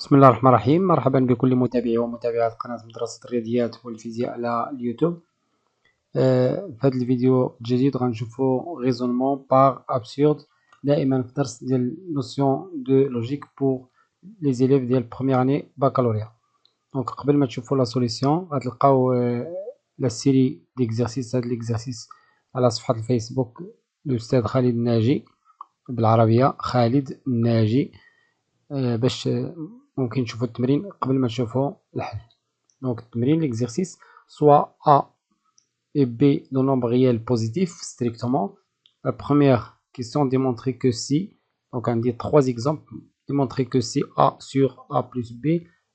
بسم الله الرحمن الرحيم. مرحبا بكل متابعي ومتابعات قناة مدرسة الرياضيات والفيزياء على اليوتيوب. في هذا الفيديو الجديد غنشوفو ريزونمون باغ ابسورد. دائما في درس ديال نوسيون دو لوجيك بور لي زيليف ديال بروميير اني بكالوريا. دونك قبل ما تشوفو لا سوليسيون غتلقاو لا سيري ديكزارسيس. هاد ليكزارسيس على صفحة الفيسبوك الأستاذ خالد الناجي بالعربية، خالد الناجي، باش ممكن تشوفوا التمرين قبل ما تشوفوا الحل. دونك التمرين l'exercice soit A et B de nombres réels positifs strictement. La première question, démontrer que si, donc on dit trois exemples, démontrer que si A sur A plus B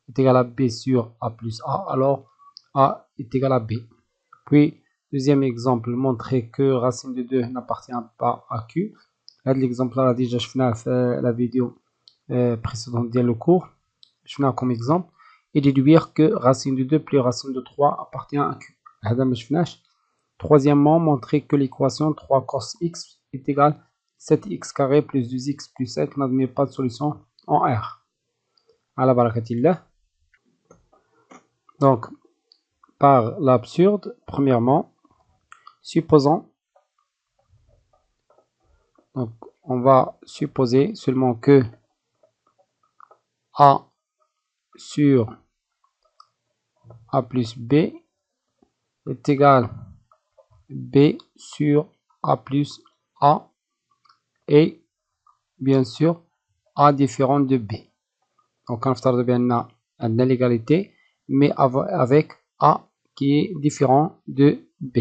est égal à B sur A plus A, alors A est égal à B. Puis deuxième exemple, montrer que racine de 2 n'appartient pas à Q. Là l'exemple là déjà je fais la vidéo précédente ديال le cours. Je fais comme exemple, et déduire que racine de 2 plus racine de 3 appartient à Q. Troisièmement, montrer que l'équation 3 cos x est égale 7x carré plus 2x plus 5 n'admet pas de solution en R. À la barakatillah. Donc, par l'absurde, premièrement, supposons, donc on va supposer seulement que A sur A plus B est égal B sur A plus A et bien sûr A différent de B. Donc on va bien l'égalité, mais avec A qui est différent de B.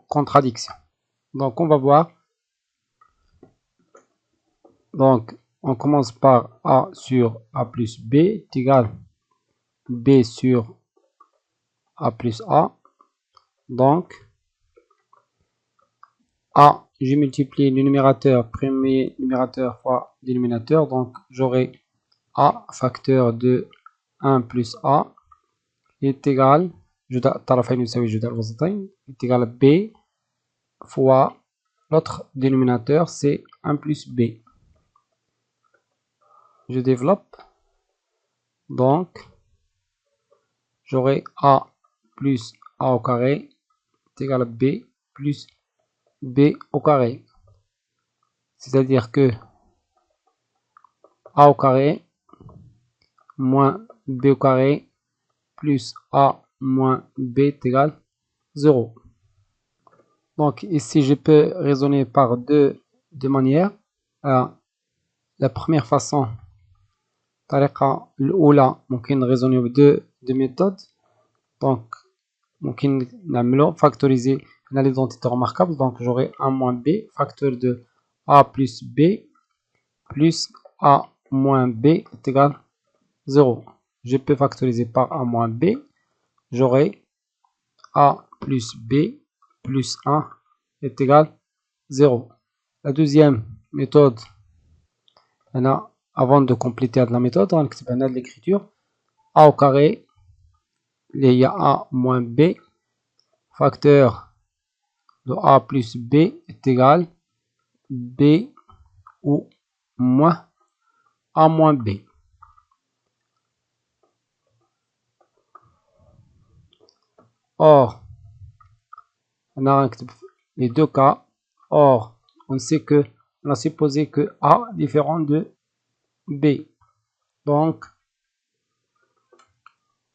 Contradiction. Donc on va voir. Donc on commence par A sur A plus B est égal B sur A plus A. Donc A, je multiplie le numérateur, premier numérateur fois dénominateur, donc j'aurai A facteur de 1 plus A est égal, est égal à B fois l'autre dénominateur, c'est 1 plus B. Je développe, donc j'aurai A plus A au carré est égal à B plus B au carré. C'est-à-dire que A au carré moins B au carré plus A moins B est égal 0. Donc ici je peux raisonner par deux manières. La première façon, طريقة الأولى ممكن raisonner بدو méthodes. Donc ممكن نعملو factoriser l'identité remarquable. Donc j'aurai A moins B facteur de A plus B plus A moins B est égal 0. Je peux factoriser par A moins B. J'aurai A plus B plus 1 est égal 0. La deuxième méthode, avant de compléter la méthode, on écrit l'écriture A au carré, il y a A moins B, facteur de A plus B est égal B ou moins A moins B. Or, on a les deux cas. Or, on sait que on a supposé que A différent de B. Donc,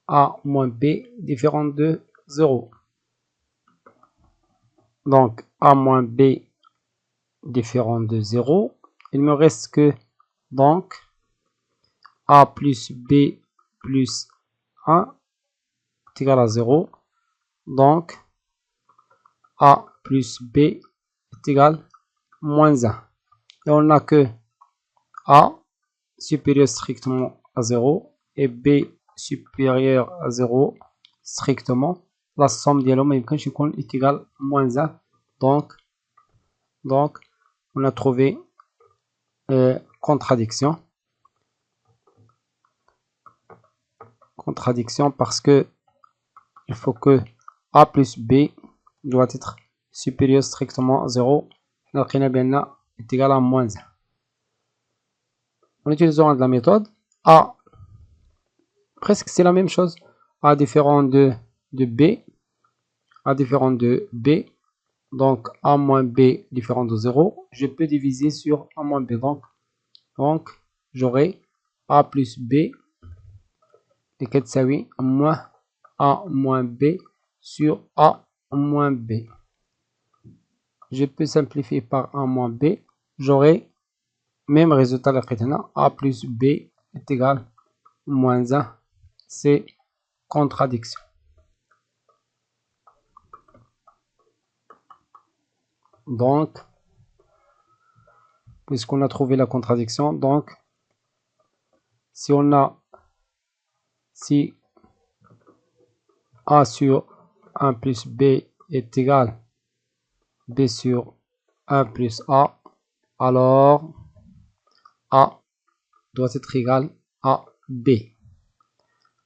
A moins B différent de 0. Donc, A moins B différent de 0. Il me reste que donc A plus B plus 1 est égal à 0. Donc, A plus B est égal à moins 1. Et on n'a que A supérieur strictement à 0 et B supérieur à 0 strictement. La somme des nombres est égale à moins 1. Donc on a trouvé contradiction. Contradiction parce que il faut que A plus B doit être supérieur strictement à 0. Donc est égal à moins 1. en utilisant de la méthode A, presque c'est la même chose, A différent de B, A différent de B, donc A moins B différent de 0, je peux diviser sur A moins B, donc j'aurai A plus B اللي كتساوي A moins B sur A moins B. Je peux simplifier par A moins B, j'aurai même résultat لقيت A plus B est égal moins 1, c'est contradiction. Donc, puisqu'on a trouvé la contradiction, donc si A sur 1 plus B est égal B sur 1 plus A, alors A doit être égal à B.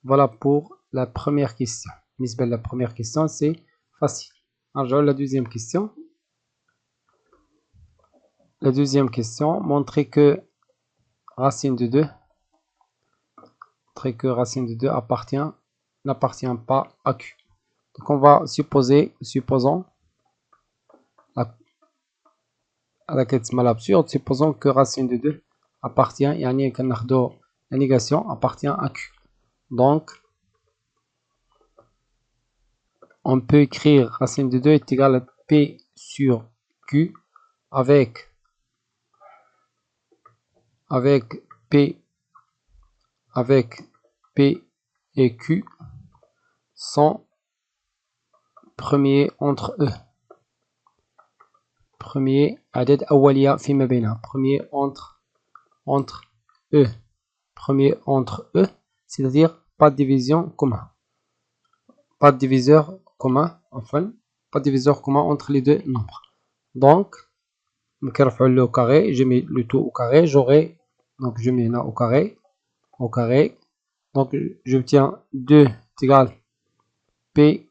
Voilà pour la première question. La première question, c'est facile. Alors, la deuxième question. La deuxième question, montrer que racine de 2 n'appartient pas à Q. Donc, on va supposons à la quête mal absurde, supposons que racine de 2 appartient, la négation appartient à Q. Donc, on peut écrire racine de 2 est égal à P sur Q avec P et Q sont premiers entre eux. Premier عدد أولية فيما بينها. Premier entre eux. Premier entre eux, c'est-à-dire pas de division commun. Pas de diviseur commun, enfin, pas de diviseur commun entre les deux nombres. Donc, le carré, je mets le tout au carré, j'aurai, donc je mets là au carré, donc j'obtiens 2 est égal P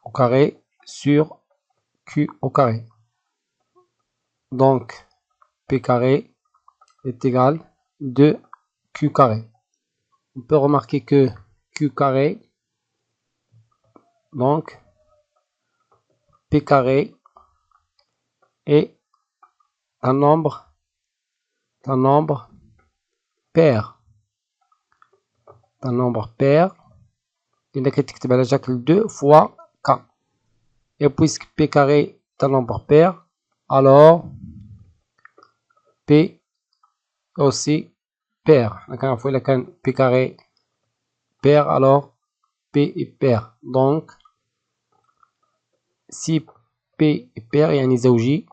au carré sur Q au carré. Donc, P carré est égal 2Q carré. On peut remarquer que Q carré, donc P carré est un nombre pair. Un nombre pair. Il est écrit à chaque 2 fois K. Et puisque P carré est un nombre pair, alors P aussi pair. La dernière fois, il a P carré pair, alors P est pair. Donc, si P est pair, il y a un زوجي,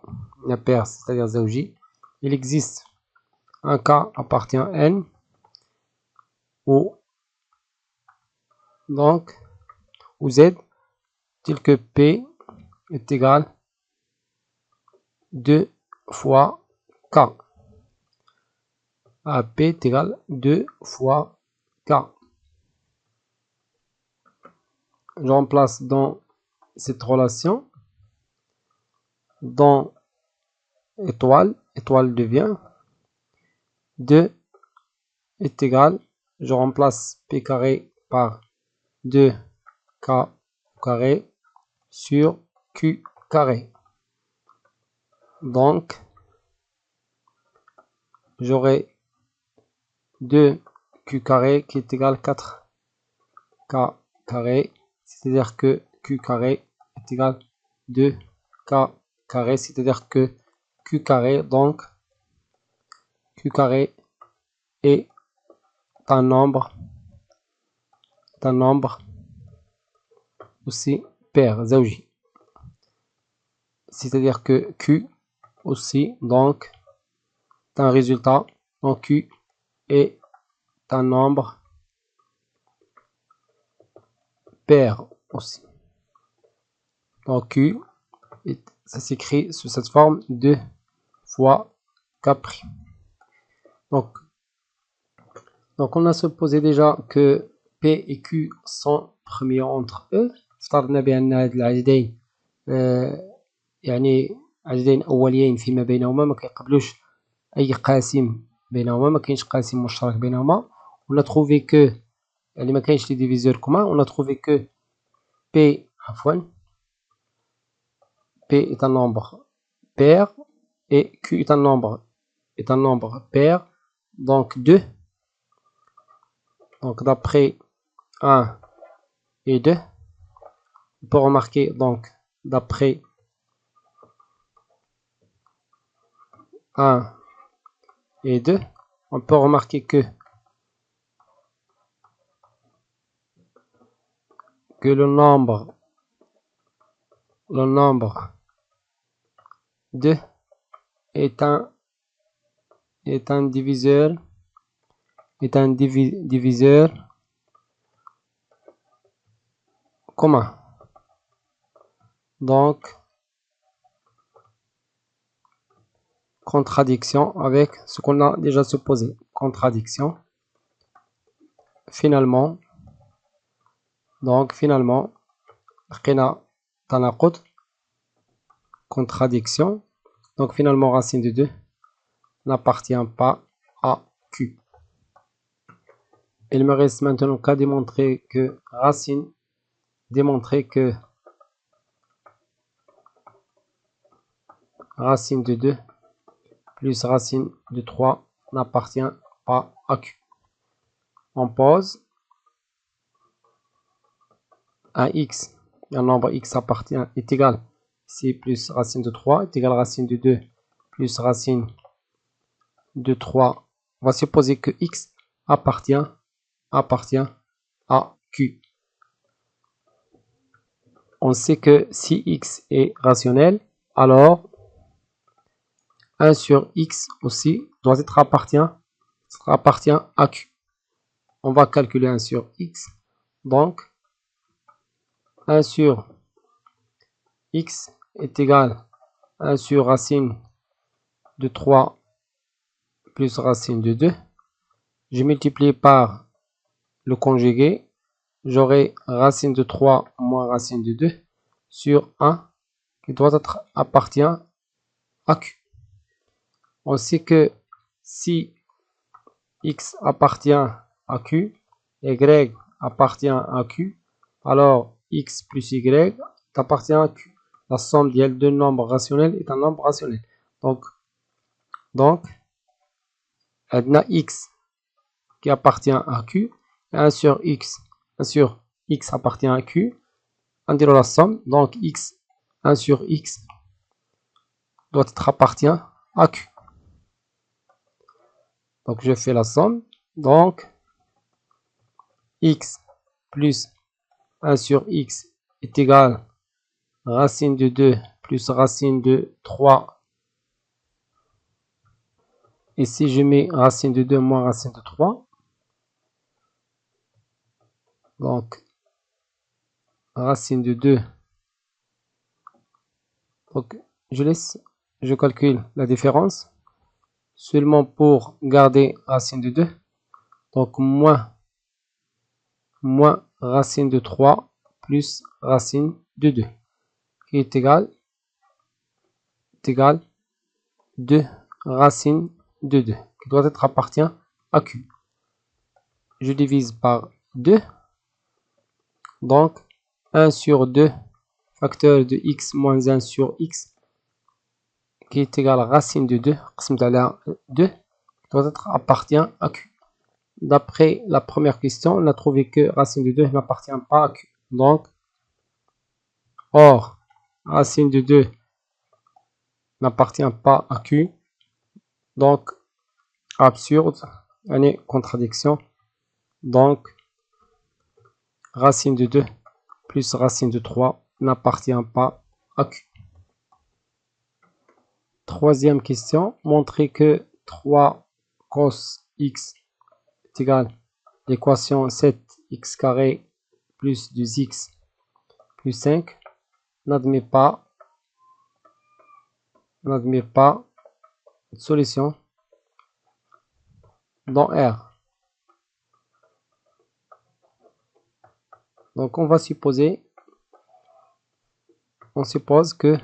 la paire, c'est-à-dire زوجي, il existe un K appartient à N, ou donc, ou Z, tel que P est égal 2 fois K. À P est égal 2 fois K. Je remplace dans cette relation, dans étoile devient 2 est égal, je remplace P carré par 2K carré sur Q carré. Donc, j'aurai 2Q carré qui est égal 4K carré, c'est-à-dire que Q carré est égal 2K carré, c'est-à-dire que Q carré, donc Q carré est un nombre aussi pair, زوجي. C'est-à-dire que Q aussi, donc, est un résultat, donc Q est un nombre pair aussi. Donc Q, ça s'écrit sous cette forme 2 fois K'. Donc on a supposé déjà que P et Q sont premiers entre eux. افترضنا بأن هاد العددين يعني عددين أوليين فيما بينهما ما كيقبلوش أي قاسم بينهما، ما كاينش قاسم مشترك بينهما. on a trouvé que يعني ما كاينش لي ديفيزور كومان. on a trouvé que P عفوا P est un nombre pair et Q est un nombre pair, donc 2. Donc d'après 1 et 2, on peut remarquer donc d'après 1 et 2, on peut remarquer que le nombre 2 est un diviseur commun. Donc contradiction avec ce qu'on a déjà supposé. Contradiction. Finalement, لقينا تناقض, contradiction. Donc finalement racine de 2 n'appartient pas à Q. Il me reste maintenant qu'à démontrer que racine de 2 plus racine de 3 n'appartient pas à Q. On pose un x, un nombre x est égal ici plus racine de 3 est égal à racine de 2 plus racine de 3. On va supposer que x appartient à Q. On sait que si x est rationnel, alors 1 sur x aussi doit être appartient à Q. On va calculer 1 sur x. Donc 1 sur x est égal à 1 sur racine de 3 plus racine de 2. Je multiplie par le conjugué. J'aurai racine de 3 moins racine de 2 sur 1 qui doit être appartient à Q. On sait que si x appartient à Q, y appartient à Q, alors x plus y appartient à Q. La somme des deux nombres rationnels est un nombre rationnel. Donc on a x qui appartient à Q, et 1 sur x appartient à Q. On dirait la somme, donc 1 sur x doit être appartient à Q. Donc je fais la somme, donc x plus 1 sur x est égal à racine de 2 plus racine de 3. Et si je mets racine de 2 moins racine de 3, donc racine de 2, donc je calcule la différence seulement pour garder racine de 2, donc moins racine de 3 plus racine de 2 qui est égal 2 racine de 2 qui doit être appartient à Q. Je divise par 2, donc 1 sur 2 facteur de x moins 1 sur x qui est égal à racine de 2 2 doit être appartient à Q. D'après la première question, on a trouvé que racine de 2 n'appartient pas à Q. Donc, or, racine de 2 n'appartient pas à Q. Donc, absurde, une contradiction. Donc, racine de 2 plus racine de 3 n'appartient pas à Q. Troisième question, montrer que 3 cos x est égal à l'équation 7x carré plus 2x plus 5 n'admet pas de solution dans R. Donc on suppose que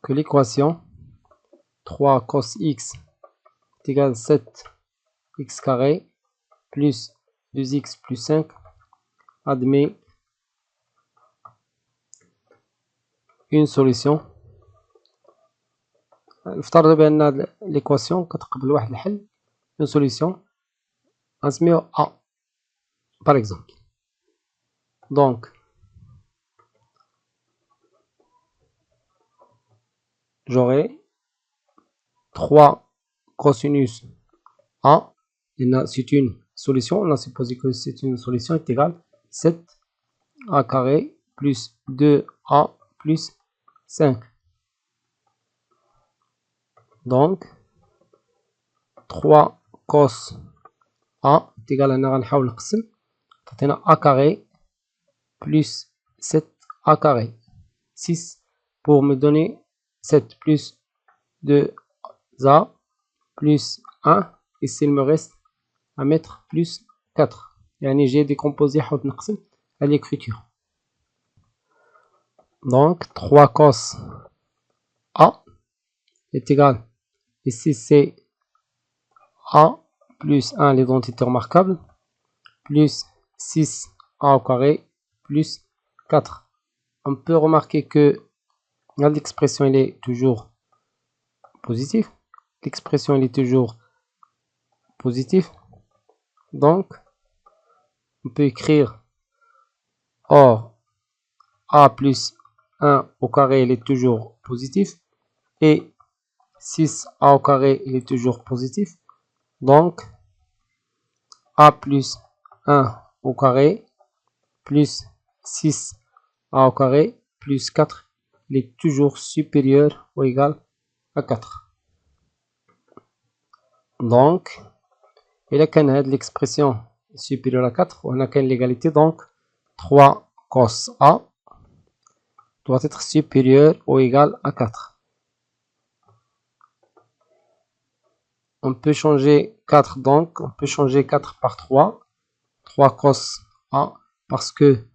que l'équation 3 cos x est égal à 7x carré plus 2x plus 5 admet une solution. نفترض بأن l'équation كتقبل واحد الحل une solution غنسميو A par exemple. Donc j'aurai 3 cosinus A, c'est une solution, on a supposé que c'est une solution, est égale 7A carré plus 2A plus 5. Donc 3 cos A est égal à نحاول نقسم تعطينا A carré plus 7A carré 6 pour me donner 7 plus 2A plus 1 ici il me reste à mettre plus 4 يعني j'ai décomposé حاولت نقسم à l'écriture. Donc 3 cos A est égal, ici c'est A plus 1 l'identité remarquable plus 6A au carré plus 4. On peut remarquer que l'expression elle est toujours positive, l'expression elle est toujours positive, donc on peut écrire or A plus 1 au carré il est toujours positif et 6A au carré il est toujours positif, donc A plus 1 au carré plus 6A au carré plus 4 il est toujours supérieur ou égal à 4. Donc il a qu'un l'expression supérieure à 4 on a qu'une l'égalité, donc 3 cos A doit être supérieur ou égal à 4. On peut changer 4, donc on peut changer 4 par 3 cos A parce que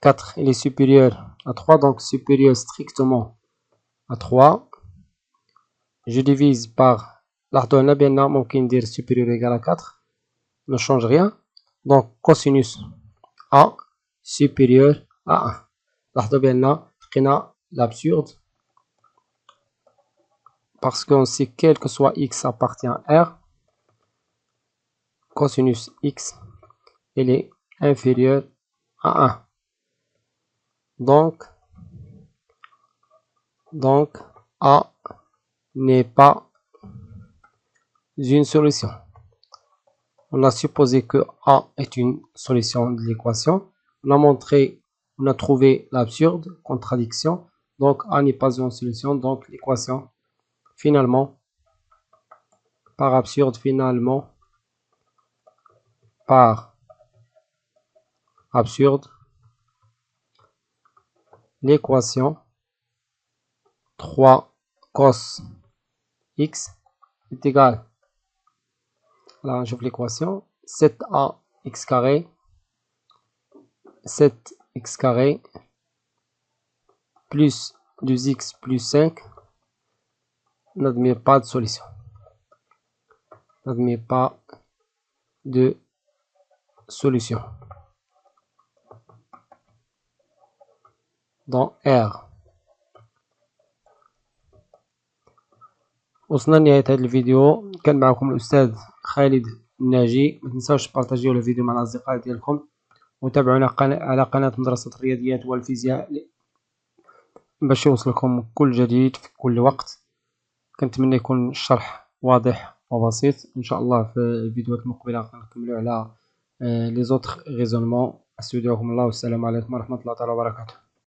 4 il est supérieur à 3, donc supérieur strictement à 3. Je divise par l'ardonna bien ممكن ندير supérieur ou égal à 4 ne change rien, donc cosinus A supérieur à 1. لاحظوا بأن لقينا l'absurde parce qu'on sait quel que soit x appartient à R, cosinus x il est inférieur à 1. Donc A n'est pas une solution. On a supposé que A est une solution de l'équation. On a montré, on a trouvé l'absurde contradiction. Donc A n'est pas une solution. Donc l'équation finalement par absurde, finalement par absurde, l'équation 3 cos x est égal, là j'ouvre l'équation, 7a x carré, 7x carré plus 2x plus 5 n'admet pas de solution, n'admet pas de solution. Dans R. وصلنا لنهاية هذا الفيديو. كان معكم الأستاذ خالد الناجي. ما تنساوش تبارطاجيو الفيديو مع الأصدقاء ديالكم وتابعونا على قناة مدرسة الرياضيات والفيزياء باش يوصلكم كل جديد في كل وقت. كنتمنى يكون الشرح واضح وبسيط. ان شاء الله في الفيديوهات المقبله غنكملوا على لي زوتر ريزونمون. استودعكم الله والسلام عليكم ورحمه الله تعالى وبركاته.